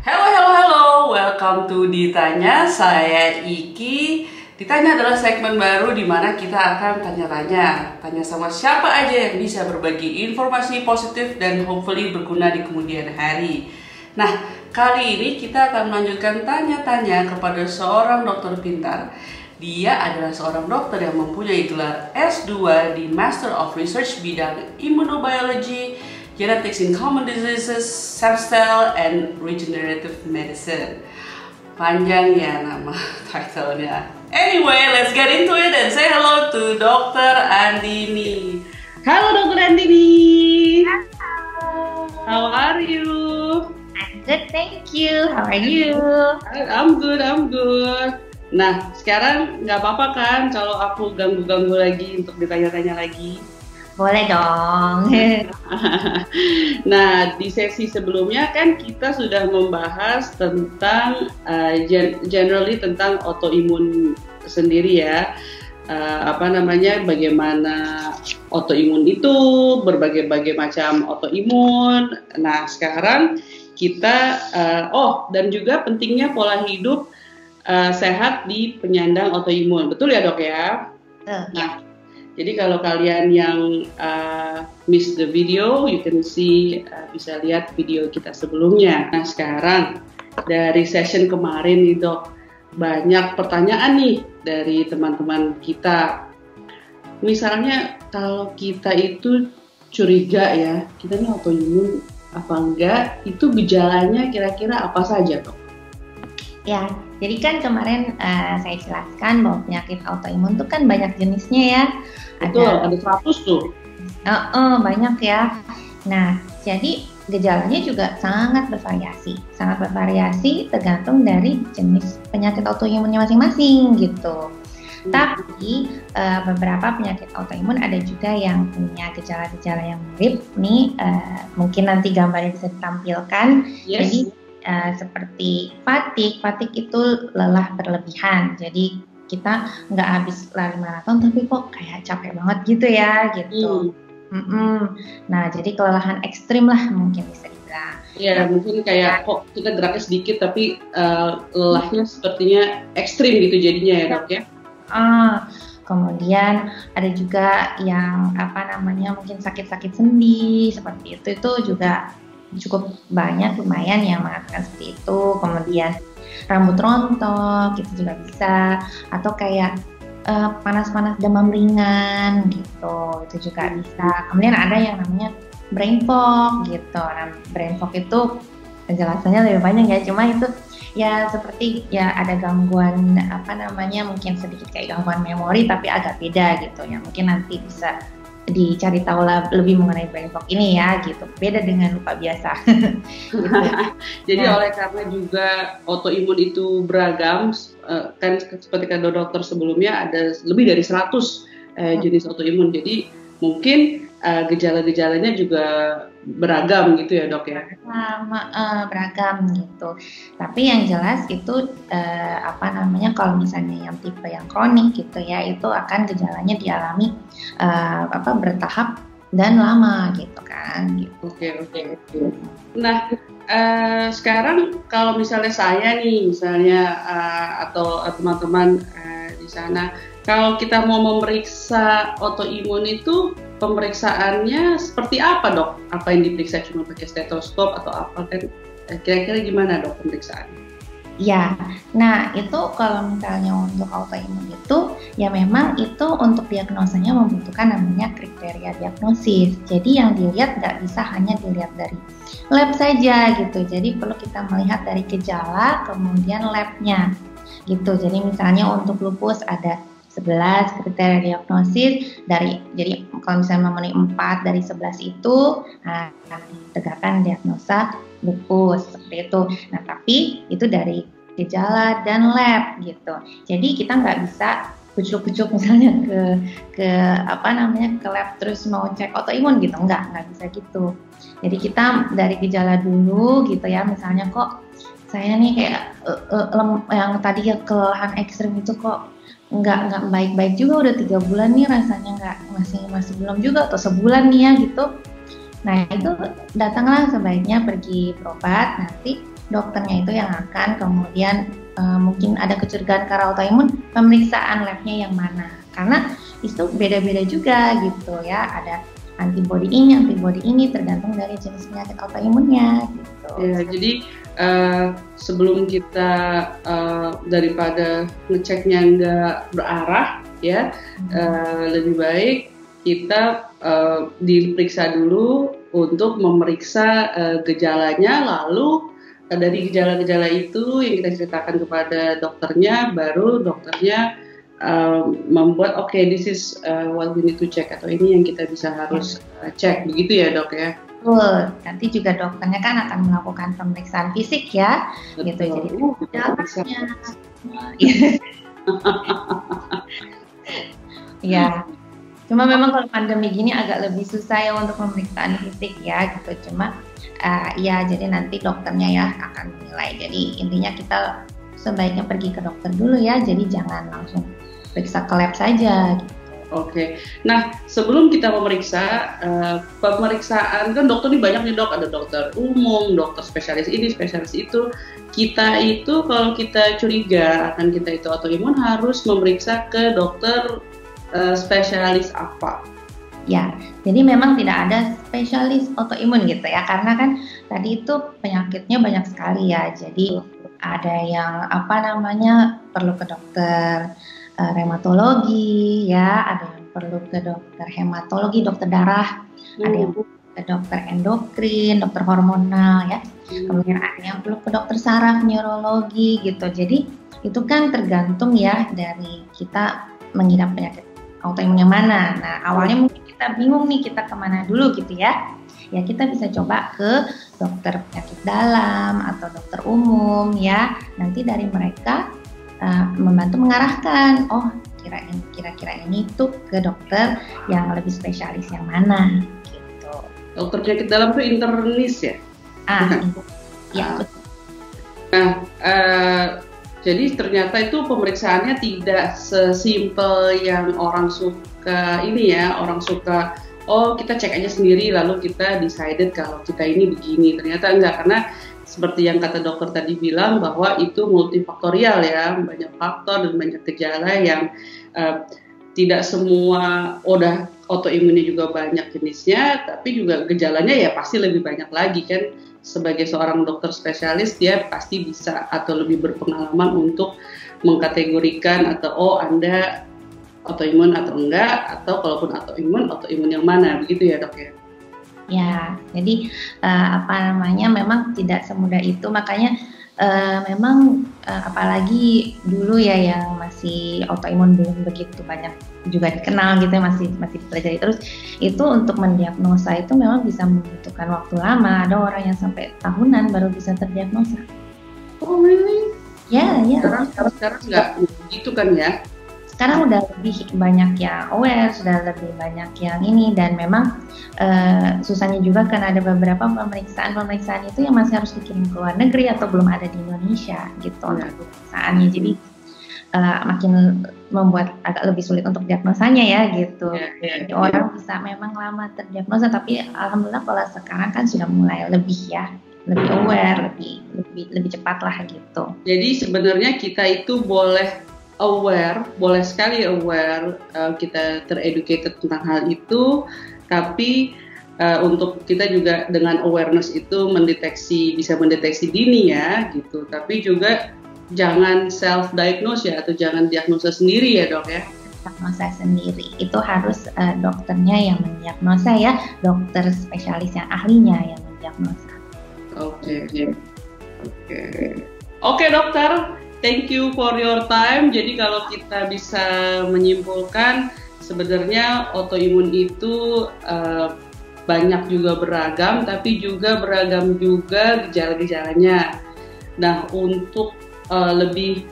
Hello, welcome to Ditanya. Saya Iki. Ditanya adalah segmen baru di mana kita akan tanya-tanya sama siapa aja yang bisa berbagi informasi positif dan hopefully berguna di kemudian hari. Nah, kali ini kita akan melanjutkan tanya-tanya kepada seorang dokter pintar. Dia adalah seorang dokter yang mempunyai gelar S2 di Master of Research bidang Immunobiology, Genetics in Common Diseases, Stem Cell, and Regenerative Medicine. Panjang ya nama title-nya. Anyway, let's get into it and say hello to Dr. Andini. Halo Dr. Andini. Hello. How are you? I'm good, thank you. How are you? I'm good. Nah, sekarang nggak apa-apa kan kalau aku ganggu-ganggu lagi untuk ditanya-tanya lagi? Boleh dong. Nah, di sesi sebelumnya kan kita sudah membahas tentang generally tentang autoimun sendiri ya. Bagaimana autoimun itu, berbagai macam autoimun. Nah, sekarang kita dan juga pentingnya pola hidup sehat di penyandang autoimun. Betul ya, Dok ya? Nah, jadi kalau kalian yang miss the video, you can see, bisa lihat video kita sebelumnya. Nah, sekarang dari session kemarin nih, Dok, banyak pertanyaan nih dari teman-teman kita. Misalnya kalau kita itu curiga ya, kita nih autoimun apa enggak, itu gejalanya kira-kira apa saja, Dok? Ya, jadi kan kemarin saya jelaskan bahwa penyakit autoimun itu kan banyak jenisnya ya. Betul, ada 100 tuh. Banyak ya. Nah, jadi gejalanya juga sangat bervariasi tergantung dari jenis penyakit autoimunnya masing-masing gitu. Tapi beberapa penyakit autoimun ada juga yang punya gejala-gejala yang mirip nih. Mungkin nanti gambarnya bisa ditampilkan. Yes. Jadi seperti fatigue itu lelah berlebihan. Jadi kita nggak habis lari maraton tapi kok kayak capek banget gitu ya gitu. Nah, jadi kelelahan ekstrim lah mungkin bisa dibilang. Iya, mungkin kayak kok kita geraknya sedikit tapi lelahnya sepertinya ekstrim gitu jadinya ya, Dok ya. Kemudian ada juga yang mungkin sakit-sakit sendi seperti itu juga cukup banyak, lumayan yang mengatakan seperti itu. Kemudian rambut rontok itu juga bisa, atau kayak panas-panas demam ringan gitu, itu juga bisa. Kemudian ada yang namanya brain fog gitu. Nah, brain fog itu penjelasannya lebih banyak ya, cuma itu ya seperti ya ada gangguan mungkin sedikit kayak gangguan memori tapi agak beda gitu ya. Mungkin nanti bisa dicari tahu lebih mengenai brain fog ini ya gitu, beda dengan lupa biasa. Gitu. Jadi oleh karena juga autoimun itu beragam, kan seperti kata dokter sebelumnya ada lebih dari 100 jenis autoimun, jadi mungkin gejala-gejalanya juga beragam gitu ya, Dok ya? Beragam gitu. Tapi yang jelas itu kalau misalnya yang tipe yang kronik gitu ya, itu akan gejalanya dialami bertahap dan lama gitu kan. Gitu. Oke. Nah, sekarang kalau misalnya saya nih, atau teman-teman di sana, kalau kita mau memeriksa autoimun itu pemeriksaannya seperti apa, Dok? Apa yang diperiksa, cuma pakai stetoskop atau apa kan? Kira-kira gimana, Dok, pemeriksaannya? Ya, nah itu kalau misalnya untuk autoimun itu ya memang itu untuk diagnosanya membutuhkan namanya kriteria diagnosis. Jadi yang dilihat nggak bisa hanya dilihat dari lab saja gitu. Jadi perlu kita melihat dari gejala kemudian labnya gitu. Jadi misalnya untuk lupus ada 11 kriteria diagnosis jadi kalau misalnya memenuhi 4 dari 11 itu ditegakkan diagnosa lupus seperti itu. Nah, tapi itu dari gejala dan lab gitu. Jadi kita nggak bisa kucuk-kucuk misalnya ke lab terus mau cek autoimun gitu, nggak bisa gitu. Jadi kita dari gejala dulu gitu ya, misalnya kok saya nih kayak yang tadi ya kelelahan ekstrim itu kok nggak baik-baik juga, udah 3 bulan nih rasanya masih belum juga, atau sebulan nih ya gitu. Nah, itu datanglah sebaiknya pergi berobat, nanti dokternya itu yang akan kemudian mungkin ada kecurigaan karena autoimun, pemeriksaan labnya yang mana. Karena itu beda-beda juga gitu ya, ada antibody ini tergantung dari jenis penyakit autoimunnya gitu. Ya, jadi sebelum kita daripada ngeceknya nggak berarah ya, lebih baik kita diperiksa dulu untuk memeriksa gejalanya, lalu dari gejala-gejala itu yang kita ceritakan kepada dokternya, baru dokternya membuat this is what we need to check, atau ini yang kita bisa harus cek, begitu ya dok ya? Betul, nanti juga dokternya kan akan melakukan pemeriksaan fisik ya, betul. Gitu. Jadi gejalanya, ya. Cuma memang kalau pandemi gini agak lebih susah ya untuk pemeriksaan fisik ya gitu. Cuma ya jadi nanti dokternya ya akan menilai. Jadi intinya kita sebaiknya pergi ke dokter dulu ya. Jadi jangan langsung periksa ke lab saja. Gitu. Oke. Nah sebelum kita memeriksa, pemeriksaan kan dokter ini banyak nih dok. Ada dokter umum, dokter spesialis ini, spesialis itu. Kita itu kalau kita curiga akan kita itu autoimun harus memeriksa ke dokter spesialis apa? Ya, jadi memang tidak ada spesialis autoimun gitu ya, karena kan tadi itu penyakitnya banyak sekali ya. Jadi ada yang perlu ke dokter reumatologi ya, ada yang perlu ke dokter hematologi, dokter darah, ada yang perlu ke dokter endokrin, dokter hormonal ya. Kemudian ada yang perlu ke dokter saraf, neurologi gitu. Jadi itu kan tergantung ya dari kita mengidap penyakit autoimun yang mana. Nah awalnya mungkin kita bingung nih kita kemana dulu gitu ya. Ya kita bisa coba ke dokter penyakit dalam atau dokter umum ya. Nanti dari mereka membantu mengarahkan. Oh kira-kira ini tuh ke dokter yang lebih spesialis yang mana gitu. Dokter penyakit dalam tuh internis ya? Ya. Nah jadi ternyata itu pemeriksaannya tidak sesimpel yang orang suka ini ya, orang suka kita cek aja sendiri lalu kita decided kalau kita ini begini. Ternyata enggak, karena seperti yang kata dokter tadi bilang bahwa itu multifaktorial ya, banyak faktor dan banyak gejala yang tidak semua autoimunnya juga banyak jenisnya, tapi juga gejalanya ya pasti lebih banyak lagi kan. Sebagai seorang dokter spesialis dia pasti bisa atau lebih berpengalaman untuk mengkategorikan atau Anda autoimun atau enggak, atau kalaupun autoimun yang mana, begitu ya dok ya? Ya, jadi memang tidak semudah itu, makanya memang apalagi dulu ya yang masih autoimun belum begitu banyak juga dikenal gitu ya, masih dipelajari terus. Itu untuk mendiagnosa itu memang bisa membutuhkan waktu lama. Ada orang yang sampai tahunan baru bisa terdiagnosa. Oh really? Ya. Sekarang nggak gitu kan ya? Sekarang udah lebih banyak yang aware, sudah lebih banyak yang ini, dan memang susahnya juga kan ada beberapa pemeriksaan itu yang masih harus dikirim ke luar negeri atau belum ada di Indonesia gitu untuk pemeriksaannya. Jadi makin membuat agak lebih sulit untuk diagnosanya ya gitu. Jadi orang bisa memang lama terdiagnosa, tapi alhamdulillah kalau sekarang kan sudah mulai lebih aware, lebih cepat lah gitu. Jadi sebenarnya kita itu boleh sekali aware, kita tereducated tentang hal itu, tapi untuk kita juga dengan awareness itu bisa mendeteksi dini ya gitu, tapi juga jangan self diagnose ya, atau jangan diagnosa sendiri ya dok ya. Diagnosa sendiri itu harus dokternya yang mendiagnosa ya, dokter spesialis yang ahlinya yang mendiagnosa. Oke dokter, thank you for your time. Jadi kalau kita bisa menyimpulkan sebenarnya autoimun itu banyak juga beragam, tapi juga beragam juga gejala-gejalanya. Nah untuk lebih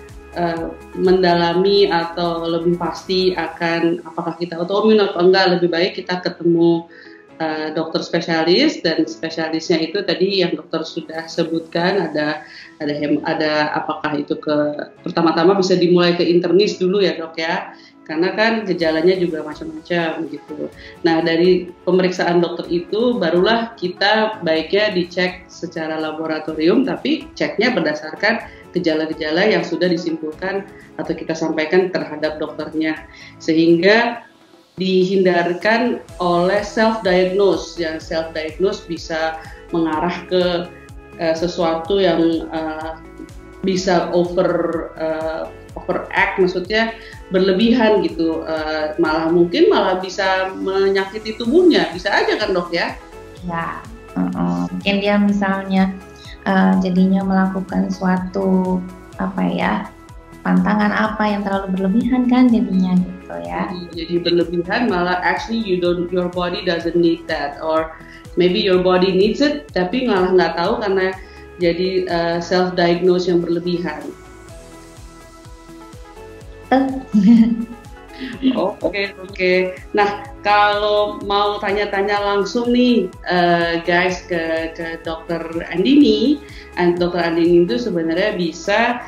mendalami atau lebih pasti akan apakah kita autoimun atau enggak, lebih baik kita ketemu dokter spesialis, dan spesialisnya itu tadi yang dokter sudah sebutkan, ada apakah itu pertama-tama bisa dimulai ke internis dulu ya dok ya, karena kan gejalanya juga macam-macam gitu. Nah, dari pemeriksaan dokter itu barulah kita baiknya dicek secara laboratorium, tapi ceknya berdasarkan gejala-gejala yang sudah disimpulkan atau kita sampaikan terhadap dokternya, sehingga dihindarkan oleh self-diagnose. Yang self-diagnose bisa mengarah ke sesuatu yang bisa overact, maksudnya berlebihan gitu, malah bisa menyakiti tubuhnya, bisa aja kan dok ya? Ya, mungkin dia misalnya jadinya melakukan suatu pantangan yang terlalu berlebihan kan jadinya gitu ya. Jadi berlebihan malah actually your body doesn't need that, or maybe your body needs it tapi malah nggak tahu karena jadi self-diagnose yang berlebihan. Oke. Nah, kalau mau tanya-tanya langsung nih, guys, ke Dokter Andini, Dokter Andini itu sebenarnya bisa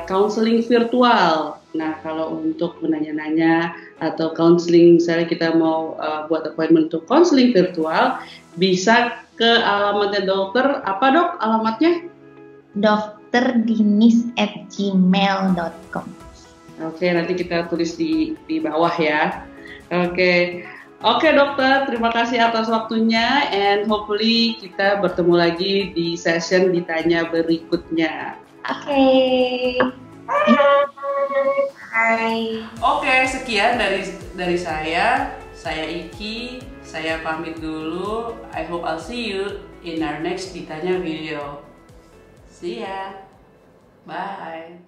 counseling virtual. Nah, kalau untuk menanya-nanya atau counseling, misalnya kita mau buat appointment untuk counseling virtual, bisa ke alamatnya dokter. Apa dok alamatnya? drdinis@gmail.com. Oke, nanti kita tulis di bawah ya. Oke, dokter, terima kasih atas waktunya, and hopefully kita bertemu lagi di session ditanya berikutnya. Oke. Bye. Oke, sekian dari saya Iki, saya pamit dulu. I hope I'll see you in our next ditanya video. See ya. Bye.